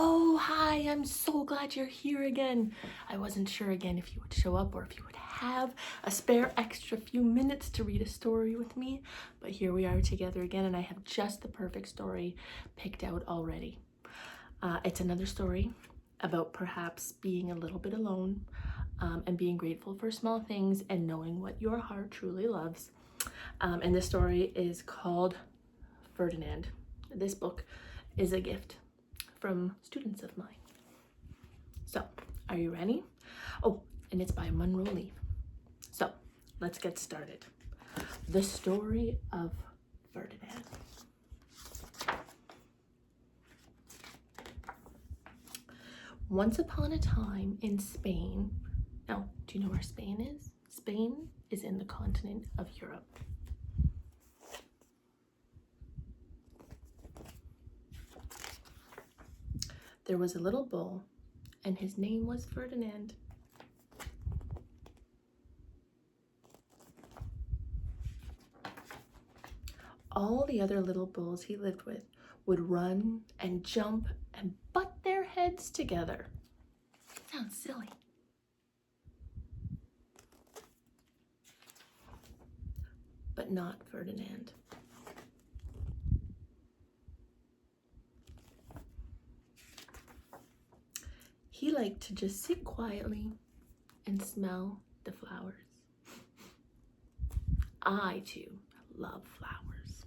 Oh, hi, I'm so glad you're here again. I wasn't sure again if you would show up or if you would have a spare extra few minutes to read a story with me, but here we are together again, and I have just the perfect story picked out already. It's another story about perhaps being a little bit alone, and being grateful for small things and knowing what your heart truly loves. And this story is called Ferdinand. This book is a gift from students of mine. So, are you ready? Oh, and it's by Munro Leaf. So, let's get started. The Story of Ferdinand. Once upon a time in Spain. Now, do you know where Spain is? Spain is in the continent of Europe. There was a little bull, and his name was Ferdinand. All the other little bulls he lived with would run and jump and butt their heads together. Sounds silly. But not Ferdinand. He liked to just sit quietly and smell the flowers. I, too, love flowers.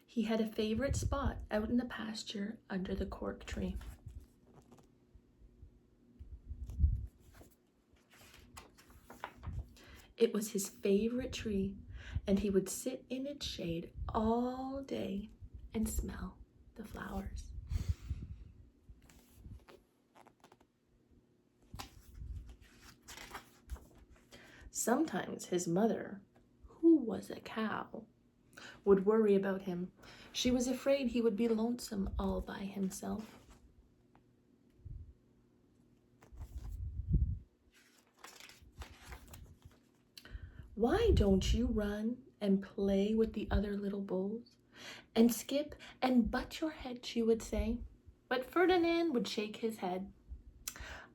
He had a favorite spot out in the pasture under the cork tree. It was his favorite tree, and he would sit in its shade all day and smell the flowers. Sometimes his mother, who was a cow, would worry about him. She was afraid he would be lonesome all by himself. Why don't you run and play with the other little bulls and skip and butt your head, she would say. But Ferdinand would shake his head.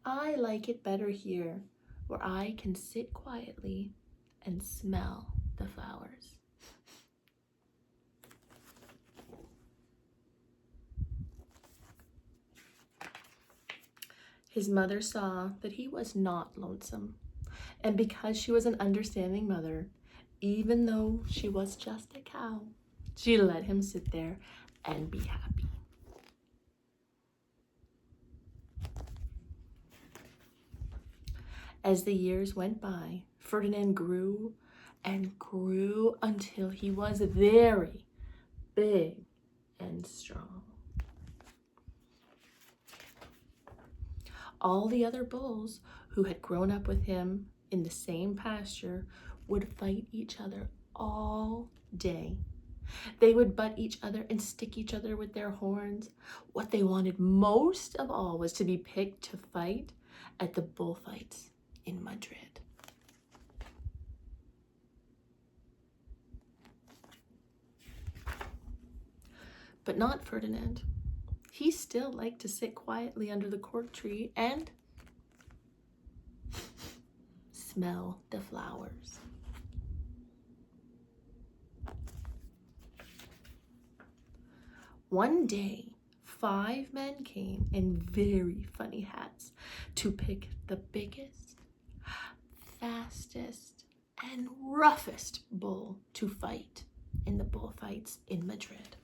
I like it better here, where I can sit quietly and smell the flowers. His mother saw that he was not lonesome, and because she was an understanding mother, even though she was just a cow, she let him sit there and be happy. As the years went by, Ferdinand grew and grew until he was very big and strong. All the other bulls who had grown up with him in the same pasture would fight each other all day. They would butt each other and stick each other with their horns. What they wanted most of all was to be picked to fight at the bullfights in Madrid. But not Ferdinand. He still liked to sit quietly under the cork tree and smell the flowers. One day, 5 men came in very funny hats to pick the biggest, fastest, and roughest bull to fight in the bullfights in Madrid.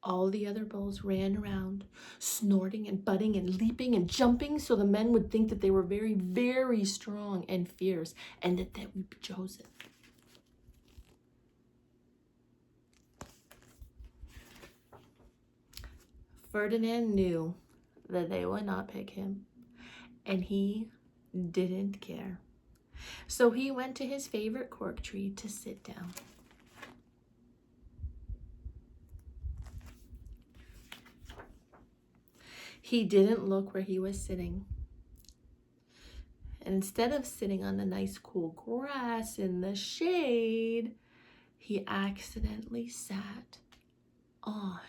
All the other bulls ran around, snorting and butting and leaping and jumping, so the men would think that they were very, very strong and fierce, and that they would be chosen. Ferdinand knew that they would not pick him, and he didn't care. So he went to his favorite cork tree to sit down. He didn't look where he was sitting. And instead of sitting on the nice cool grass in the shade, he accidentally sat on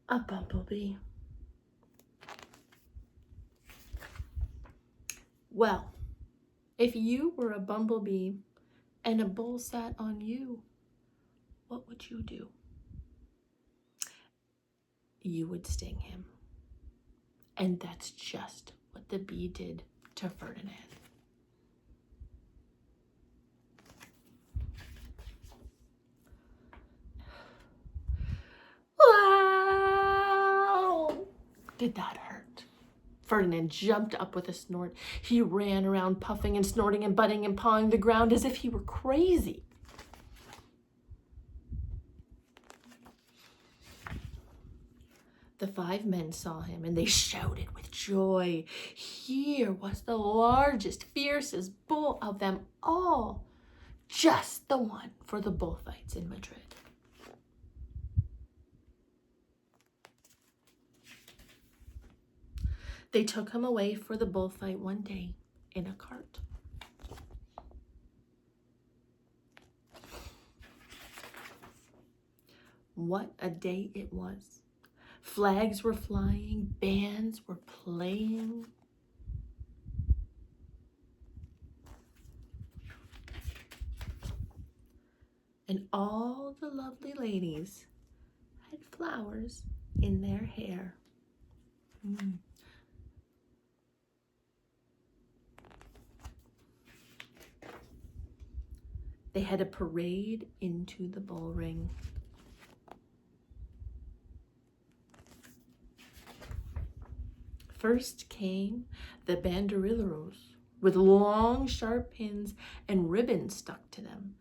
a bumblebee. Well, if you were a bumblebee and a bull sat on you, what would you do? You would sting him. And that's just what the bee did to Ferdinand. Wow! Did that hurt? Ferdinand jumped up with a snort. He ran around puffing and snorting and butting and pawing the ground as if he were crazy. The 5 men saw him and they shouted with joy. Here was the largest, fiercest bull of them all. Just the one for the bullfights in Madrid. They took him away for the bullfight one day in a cart. What a day it was. Flags were flying, bands were playing. And all the lovely ladies had flowers in their hair. They had a parade into the bull ring. First came the banderilleros with long, sharp pins and ribbons stuck to them.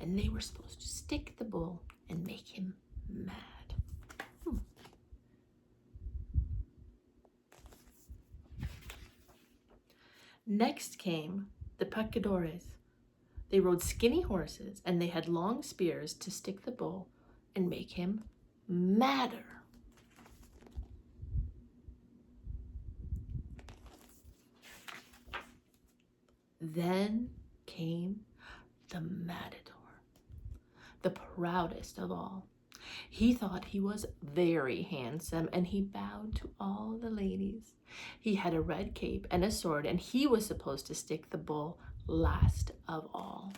And they were supposed to stick the bull and make him mad. Next came the picadores. They rode skinny horses and they had long spears to stick the bull and make him madder. Then came the matador, the proudest of all. He thought he was very handsome and he bowed to all the ladies. He had a red cape and a sword and he was supposed to stick the bull last of all.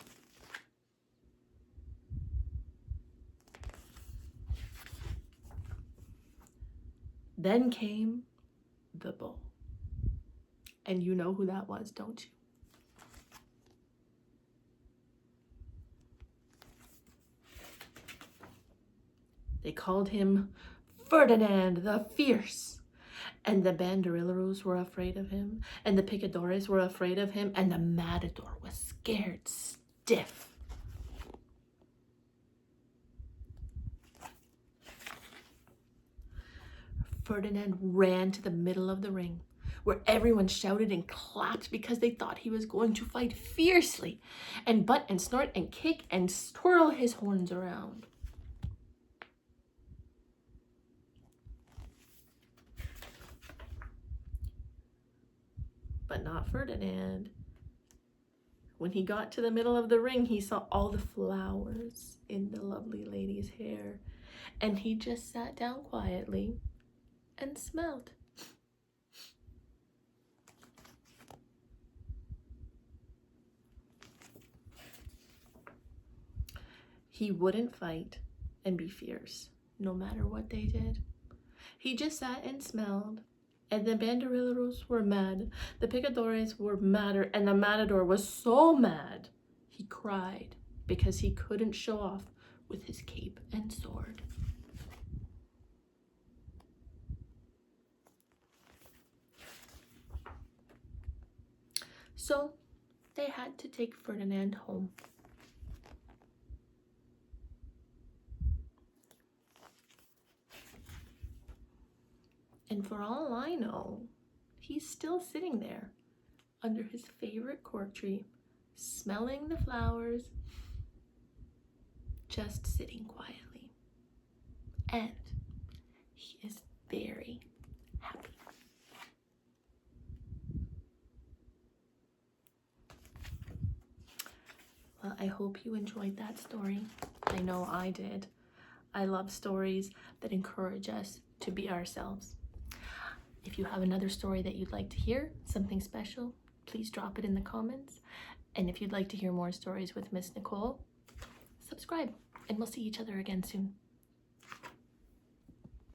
Then came the bull. And you know who that was, don't you? They called him Ferdinand the Fierce. And the banderilleros were afraid of him. And the picadores were afraid of him. And the matador was scared stiff. Ferdinand ran to the middle of the ring, where everyone shouted and clapped because they thought he was going to fight fiercely and butt and snort and kick and twirl his horns around. But not Ferdinand. When he got to the middle of the ring, he saw all the flowers in the lovely lady's hair, and he just sat down quietly and smelled. He wouldn't fight and be fierce, no matter what they did. He just sat and smelled, and the banderilleros were mad, the picadores were madder, and the matador was so mad, he cried because he couldn't show off with his cape and sword. So they had to take Ferdinand home. And for all I know, he's still sitting there under his favorite cork tree, smelling the flowers, just sitting quietly. And he is very happy. Well, I hope you enjoyed that story. I know I did. I love stories that encourage us to be ourselves. If you have another story that you'd like to hear, something special, please drop it in the comments. And if you'd like to hear more stories with Miss Nicole, subscribe, and we'll see each other again soon.